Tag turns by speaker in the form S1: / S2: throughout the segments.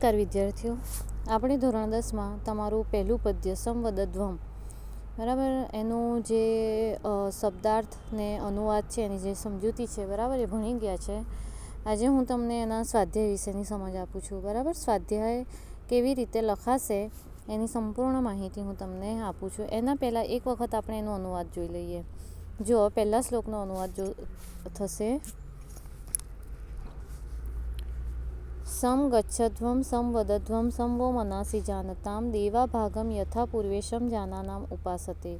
S1: નમસ્કાર વિદ્યાર્થીઓ, આપણે ધોરણ 10માં તમારું પહેલું પદ્ય સંવદધ્વમ બરાબર, એનું જે શબ્દાર્થ ને અનુવાદ છે, એની જે સમજૂતી છે બરાબર, એ ભણી ગયા છે. આજે હું તમને એના સ્વાધ્યાય વિશેની સમજ આપું છું. બરાબર, સ્વાધ્યાય કેવી રીતે લખાશે એની સંપૂર્ણ માહિતી હું તમને આપું છું. એના પહેલાં એક વખત આપણે એનો અનુવાદ જોઈ લઈએ. જો પહેલા શ્લોકનો અનુવાદ થશે: સમ ગચ્છધ્વમ સંવદધ્વમ સંવો મનાસી જાનતામ દેવા ભાગમ યથા પૂર્વેશમ જાનાનામ ઉપાસતે.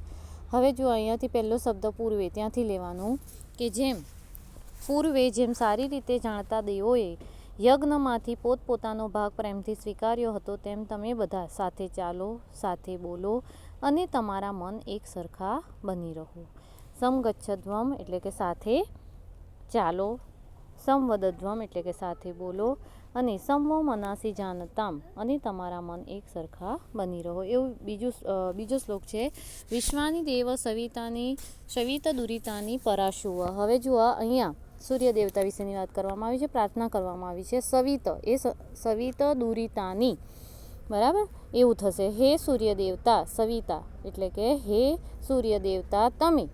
S1: હવે જો અહીંયાથી પહેલો શબ્દ પૂર્વે ત્યાંથી લેવાનું કે જેમ પૂર્વે જેમ સારી રીતે જાણતા દેવોએ યજ્ઞમાંથી પોતપોતાનો ભાગ પ્રેમથી સ્વીકાર્યો હતો, તેમ તમે બધા સાથે ચાલો, સાથે બોલો અને તમારા મન એક સરખા બની રહો. સમગચ્છધ્વમ એટલે કે સાથે ચાલો, સંવદધ્વમ એટલે કે સાથે બોલો, અને સંવો મનાસી જાનતામ અને તમારા મન એક સરખા બની રહો. એવું બીજો શ્લોક છે: વિશ્વાની દેવ સવિત દુરિતાની પરાશુવ. હવે જુઓ, અહીંયા સૂર્ય દેવતા વિશેની વાત કરવામાં આવી છે, પ્રાર્થના કરવામાં આવી છે. સવિત દુરિતાની, બરાબર, એવું થશે: હે સૂર્ય દેવતા, સવિતા એટલે કે હે સૂર્ય દેવતા, તમે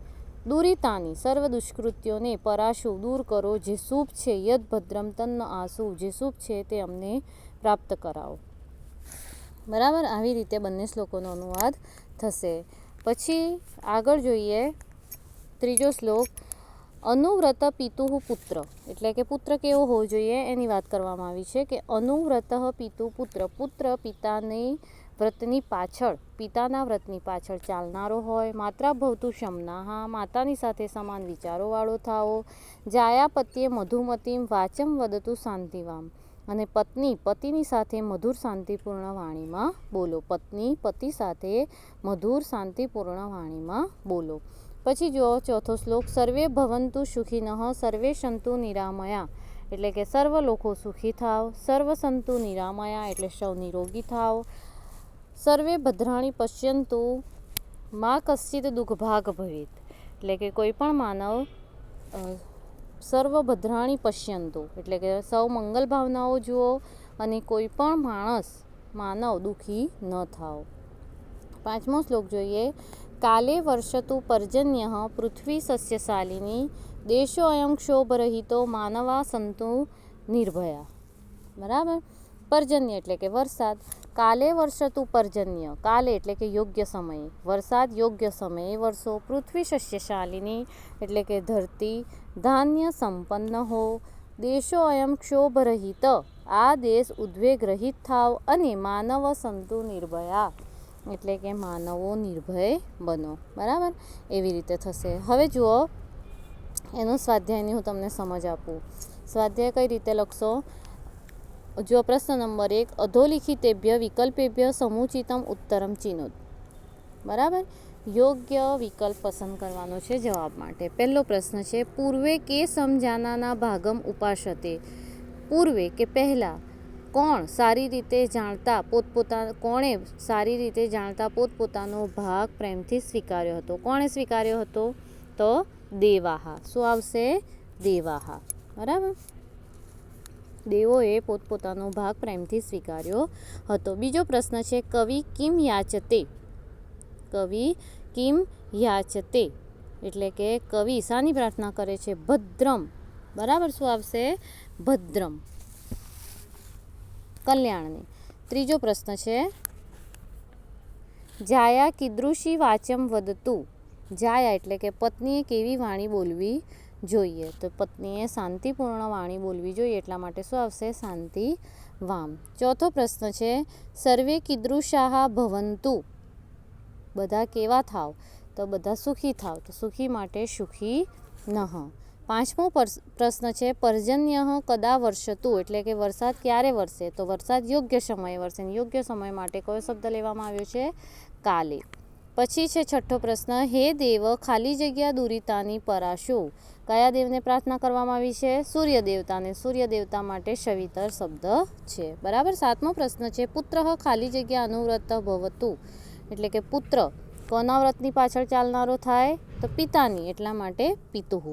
S1: દુરિતાની સર્વ દુષ્કૃત્યોને પરાશુ દૂર કરો, જે શુભ છે. યદ ભદ્રમ તન્ન આસુ, જે શુભ છે તે અમને પ્રાપ્ત કરાવો. બરાબર, આવી રીતે બંને શ્લોકોનો અનુવાદ થશે. પછી આગળ જોઈએ ત્રીજો શ્લોક: અનુવ્રત પિતુઃ પુત્ર, એટલે કે પુત્ર કેવો હોવો જોઈએ એની વાત કરવામાં આવી છે. કે અનુવ્રત પિતુ પુત્ર, પુત્ર પિતાના વ્રતની પાછળ ચાલનારો હોય. માત્રા ભવતું શમનાહા, માતાની સાથે સમાન વિચારોવાળો થાઓ. જાયા પત્યે મધુમતીમ વાચમ વદતુ શાંતિવામ, અને પત્ની પતિની સાથે મધુર શાંતિપૂર્ણ વાણીમાં બોલો. પત્ની પતિ સાથે મધુર શાંતિપૂર્ણ વાણીમાં બોલો. પછી જો ચોથો શ્લોક: સર્વે ભવંતુ સુખિનઃ સર્વે સંતુ નિરામયા, એટલે કે સર્વ લોકો સુખી થાવ. સર્વ સંતુ નિરામયા એટલે સૌ નિરોગી થાવ. સર્વે ભદ્રાણી પશ્યંતુ મા કશ્ચિત દુઃખભાગ ભવેત, એટલે કે કોઈ પણ માનવ સર્વ ભદ્રાણી પશ્યંતુ એટલે કે સૌ મંગલ ભાવનાઓ જુઓ અને કોઈ પણ માનવ દુઃખી ન થાવ. પાંચમો શ્લોક જોઈએ: કાલે વર્ષતુ પર્જન્ય પૃથ્વી સસ્યશાલિની, દેશો અયં ક્ષોભરહિતો માનવા સંતુ નિર્ભયા. બરાબર, પર્જન્ય એટલે કે વરસાદ. કાલે વર્ષતુ પર્જન્ય, કાલે એટલે કે યોગ્ય સમયે, વરસાદ યોગ્ય સમયે વરસો. પૃથ્વી સસ્યશાલિની એટલે કે ધરતી ધાન્ય સંપન્ન હો. દેશો અયં ક્ષોભરહિત, આ દેશ ઉદ્વેગ રહિત થાવ. અને માનવ સંતુ નિર્ભયા એટલે કે માનવો નિર્ભય બનો. બરાબર, એવી રીતે થશે. હવે જુઓ એનો સ્વાધ્યાયની હું તમને સમજ આપું. સ્વાધ્યાય કઈ રીતે લખશો? જો પ્રશ્ન નંબર 1: અધોલિખિતેભ્ય વિકલ્પેભ્ય સમુચિતમ ઉત્તરમ ચિનોત. બરાબર, યોગ્ય વિકલ્પ પસંદ કરવાનો છે જવાબ માટે. પહેલો પ્રશ્ન છે: પૂર્વે કે સમજાનાના ભાગમ ઉપાસતે. પૂર્વે કે પહેલાં કોણે સારી રીતે જાણતા પોતપોતાનો ભાગ પ્રેમથી સ્વીકાર્યો હતો. કોણે સ્વીકાર્યો હતો? તો દેવાહા. શું આવશે? દેવાહા. બરાબર, દેવોએ પોતપોતાનો ભાગ પ્રેમથી સ્વીકાર્યો હતો. બીજો પ્રશ્ન છે: કવિ કિમ યાચતે. કવિ કિમ યાચતે એટલે કે કવિ શાની પ્રાર્થના કરે છે? ભદ્રમ. બરાબર, શું આવશે? ભદ્રમ, કલ્યાણની. ત્રીજો પ્રશ્ન છે: જાયા કીદૃશી વાચમ વદતુ. જાયા એટલે કે પત્નીએ કેવી વાણી બોલવી જોઈએ? તો પત્નીએ શાંતિપૂર્ણ વાણી બોલવી જોઈએ, એટલા માટે શું આવશે? શાંતિ વામ. ચોથો પ્રશ્ન છે: સર્વે કીદૃશાહ ભવંતુ. બધા કેવા થાવ? તો બધા સુખી થાવ. તો સુખી માટે સુખી નઃ. પાંચમો પ્રશ્ન છે: પર્જન્ય કદા વર્ષતુ, એટલે કે વરસાદ ક્યારે વરસે? તો વરસાદ યોગ્ય સમયે વરસે. યોગ્ય સમય માટે કયો શબ્દ લેવામાં આવ્યો છે? કાલે. પછી છે છઠ્ઠો પ્રશ્ન: હે દેવ ખાલી જગ્યા દુરિતાની પરાશુ. કયા દેવને પ્રાર્થના કરવામાં આવી છે? સૂર્ય દેવતાને. સૂર્ય દેવતા માટે સવિતર શબ્દ છે. બરાબર. સાતમો પ્રશ્ન છે: પુત્ર ખાલી જગ્યા અનુવ્રત ભવતુ, એટલે કે પુત્ર કોના વ્રતની પાછળ ચાલનારો થાય? તો પિતાની, એટલા માટે પિતુઃ.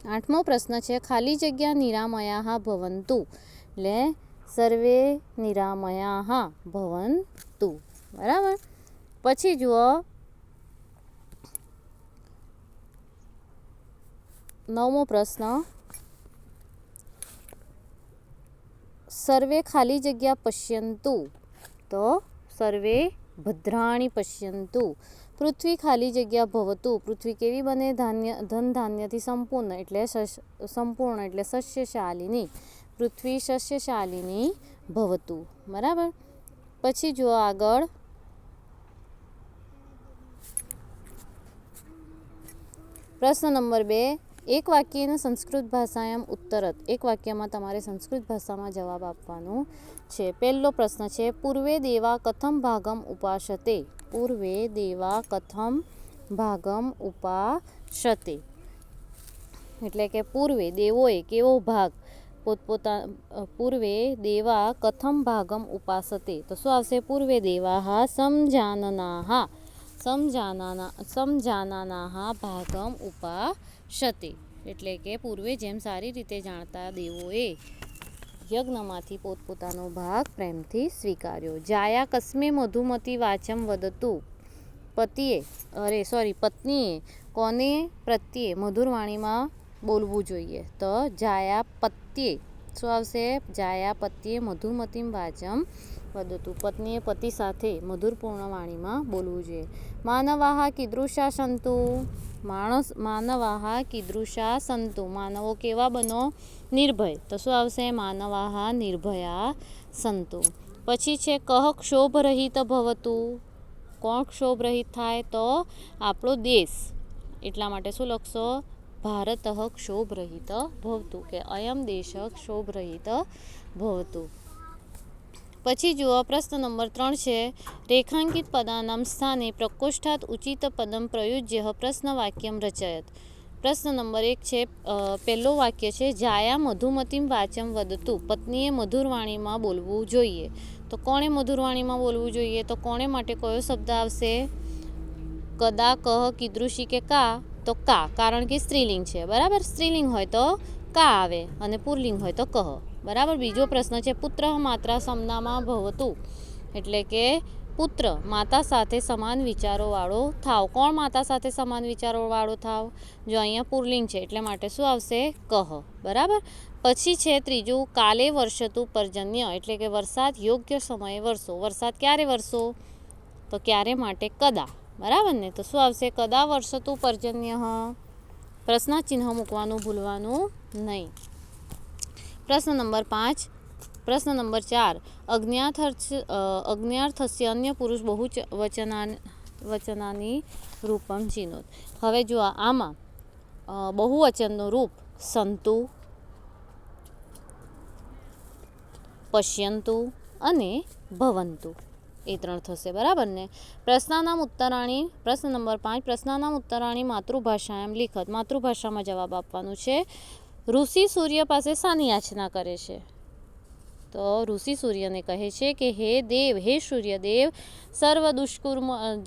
S1: આઠમો પ્રશ્ન છે: ખાલી જગ્યા નિરામયા ભવંતુ, એટલે સર્વે નિરામયા ભવન્તુ. બરાબર. પછી જુઓ 9મો પ્રશ્ન, સર્વે ખાલી જગ્યા પશ્યંતુ. તો સર્વે ભદ્રાણી પશ્યંતુ. પૃથ્વી ખાલી જગ્યા ભવતુ. પૃથ્વી કેવી બને? ધન ધાન્યથી સંપૂર્ણ એટલે સંપૂર્ણ એટલે સસ્યશાલિની. પૃથ્વી સસ્યશાલિની ભવતુ. બરાબર. પછી જુઓ આગળ પ્રશ્ન નંબર 2, એક વાક્યને સંસ્કૃત ભાષાયામ ઉત્તરત. એક વાક્યમાં તમારે સંસ્કૃત ભાષામાં જવાબ આપવાનો છે. પહેલો પ્રશ્ન છે, પૂર્વે દેવા કથમ ભાગમ ઉપાસતે. પૂર્વે દેવા કથમ ભાગમ ઉપાસતે એટલે કે પૂર્વે દેવોએ કેવો ભાગ પૂર્વે દેવા કથમ ભાગમ ઉપાસતે. તો શું આવશે? પૂર્વે દેવા સમજાનાના ભાગમ ઉપાસતે એટલે કે પૂર્વે જેમ સારી રીતે જાણતા દેવોએ યજ્ઞમાંથી પોતપોતાનો ભાગ પ્રેમથી સ્વીકાર્યો. જાયા કસ્મે મધુમતી વાચમ વદતુ. પત્નીએ કોને પ્રત્યે મધુરવાણીમાં બોલવું જોઈએ? તો જાયા પત્યે. શું આવશે? જાયા પત્યે મધુમતીમ વાચમ વદતુ. પત્નીએ પતિ સાથે મધુરપૂર્ણ વાણીમાં બોલવું જોઈએ. માનવાહા કીદૃશા સંતુ. માનવાહા કીદૃશા સંતુ. માનવો કેવા બનો? નિર્ભય. તો શું આવશે? માનવાહા નિર્ભયા સંતુ. પછી છે કહ ક્ષોભરહિત ભવતુ. કોણ ક્ષોભરહિત થાય? તો આપણો દેશ. એટલા માટે શું લખશો? ભારત ક્ષોભરહિત ભવતુ કે અયમ દેશ ક્ષોભરહિત ભવતુ. પછી જુઓ પ્રશ્ન નંબર 3 છે, રેખાંકિત પદાનામ સ્થાને પ્રકોષ્ઠાત ઉચિત પદમ પ્રયુજ્ય પ્રશ્ન વાક્યમ રચયત. પ્રશ્ન નંબર 1 છે, પહેલો વાક્ય છે, જાયા મધુમતીમ વાચમ વદતુ. પત્નીએ મધુરવાણીમાં બોલવું જોઈએ. તો કોણે મધુરવાણીમાં બોલવું જોઈએ? તો કોણે માટે કયો શબ્દ આવશે? કદા, કહ, કીદૃશી કે કા? તો કા, કારણ કે સ્ત્રીલિંગ છે. બરાબર. સ્ત્રીલિંગ હોય તો કા આવે અને પુલ્લિંગ હોય તો કહ. બરાબર. બીજો પ્રશ્ન છે, પુત્ર માત્રા સમનામાં ભવતુ એટલે કે પુત્ર માતા સાથે સમાન વિચારોવાળો થાવ. કોણ માતા સાથે સમાન વિચારોવાળો થાવ? જો અહીંયા પુલ્લિંગ છે એટલે માટે શું આવશે? કહ. બરાબર. પછી છે ત્રીજું, કાલે વર્ષતું પર્જન્ય એટલે કે વરસાદ યોગ્ય સમયે વરસો. વરસાદ ક્યારે વરસો? તો ક્યારે માટે કદા. બરાબર ને? તો શું આવશે? કદા વર્ષતું પર્જન્ય. પ્રશ્ન ચિહ્ન મૂકવાનું ભૂલવાનું નહીં. પ્રશ્ન નંબર 5. પ્રશ્ન નંબર 4, અજ્ઞાર્થસ્ય અન્ય પુરુષ બહુવચનાની રૂપમ ચિનોત. હવે જો આમાં બહુવચનનું રૂપ સંતુ, પશ્યંતુ અને ભવંતુ એ 3 થશે. બરાબર ને? પ્રશ્નાનામ ઉત્તરાણી. પ્રશ્ન નંબર 5, પ્રશ્નાનામ ઉત્તરાણી માતૃભાષાયામ લિખત. માતૃભાષામાં જવાબ આપવાનું છે. ઋષિ સૂર્ય પાસે શાની યાચના કરે છે? તો ઋષિ સૂર્યને કહે છે કે હે દેવ, હે સૂર્યદેવ, સર્વ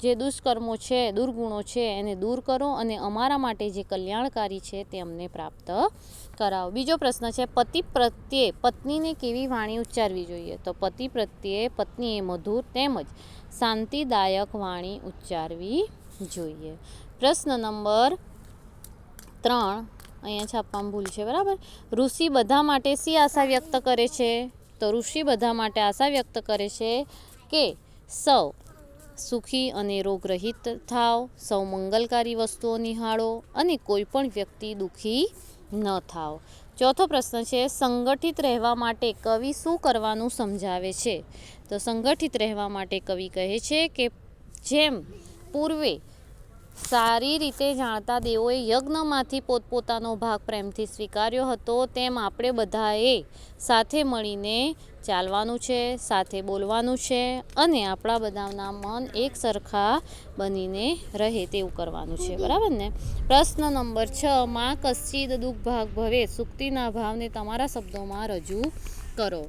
S1: જે દુષ્કર્મો છે, દુર્ગુણો છે એને દૂર કરો અને અમારા માટે જે કલ્યાણકારી છે તે અમને પ્રાપ્ત કરાવો. બીજો પ્રશ્ન છે, પતિ પ્રત્યે પત્નીને કેવી વાણી ઉચ્ચારવી જોઈએ? તો પતિ પ્રત્યે પત્નીએ મધુર તેમજ શાંતિદાયક વાણી ઉચ્ચારવી જોઈએ. પ્રશ્ન નંબર 3 અહીંયા છાપવામાં ભૂલ છે. બરાબર. ઋષિ બધા માટે શી આશા વ્યક્ત કરે છે? તો ઋષિ બધા માટે આશા વ્યક્ત કરે છે કે સૌ સુખી અને રોગરહિત થાવ, સૌ મંગલકારી વસ્તુઓ નિહાળો અને કોઈ પણ વ્યક્તિ દુઃખી ન થાવ. ચોથો પ્રશ્ન છે, સંગઠિત રહેવા માટે કવિ શું કરવાનું સમજાવે છે? તો સંગઠિત રહેવા માટે કવિ કહે છે કે જેમ પૂર્વે સારી રીતે જાણતા દેવોએ યજ્ઞમાંથી પોતપોતાનો ભાગ પ્રેમથી સ્વીકાર્યો હતો, તેમ આપણે બધાએ સાથે મળીને ચાલવાનું છે, સાથે બોલવાનું છે અને આપણા બધાના મન એક સરખા બનીને રહે તેવું કરવાનું છે. બરાબર ને? પ્રશ્ન નંબર 6, માં કશ્ચિદ દુઃખ ભાગ ભવે. સુક્તિના ભાવને તમારા શબ્દોમાં રજૂ કરો.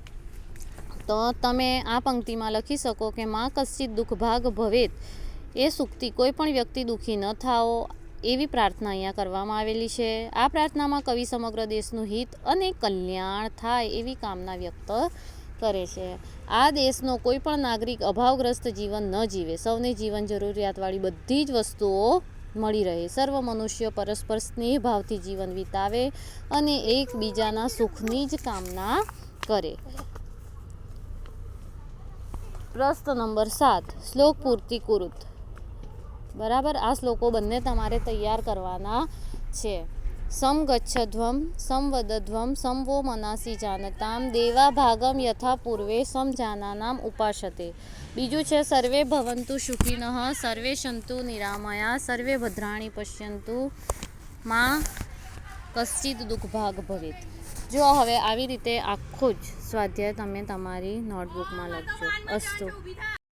S1: તો તમે આ પંક્તિમાં લખી શકો કે માં કશ્ચિદ દુઃખ ભાગ ભવેત એ સુક્તિ કોઈ પણ વ્યક્તિ દુઃખી ન થાઓ એવી પ્રાર્થના અહીંયા કરવામાં આવેલી છે. આ પ્રાર્થનામાં કવિ સમગ્ર દેશનું હિત અને કલ્યાણ થાય એવી કામના વ્યક્ત કરે છે. આ દેશનો કોઈ પણ નાગરિક અભાવગ્રસ્ત જીવન ન જીવે, સૌને જીવન જરૂરિયાતવાળી બધી જ વસ્તુઓ મળી રહે, સર્વ મનુષ્યો પરસ્પર સ્નેહ ભાવથી જીવન વિતાવે અને એકબીજાના સુખની જ કામના કરે. પ્રશ્ન નંબર 7, શ્લોક પૂર્તિ કુરુત. બરાબર, આ શ્લોકો બંને તમારે તૈયાર કરવાના છે. સમ ગચ્છધ્વમ સમ વદધ્વમ સમ વો મનાસી જાનતામ દેવા ભાગમ યથા પૂર્વે સમ જાનાનામ ઉપાસતે. બીજું છે સર્વે ભવંતુ સુખિનઃ સર્વે સંતુ નિરામયા સર્વે ભદ્રાણી પશ્યંતુ માં કશ્ચિત દુઃખભાગ ભવેત. જો હવે આવી રીતે આખું જ સ્વાધ્યાય તમે તમારી નોટબુકમાં લખજો. અસ્તુ.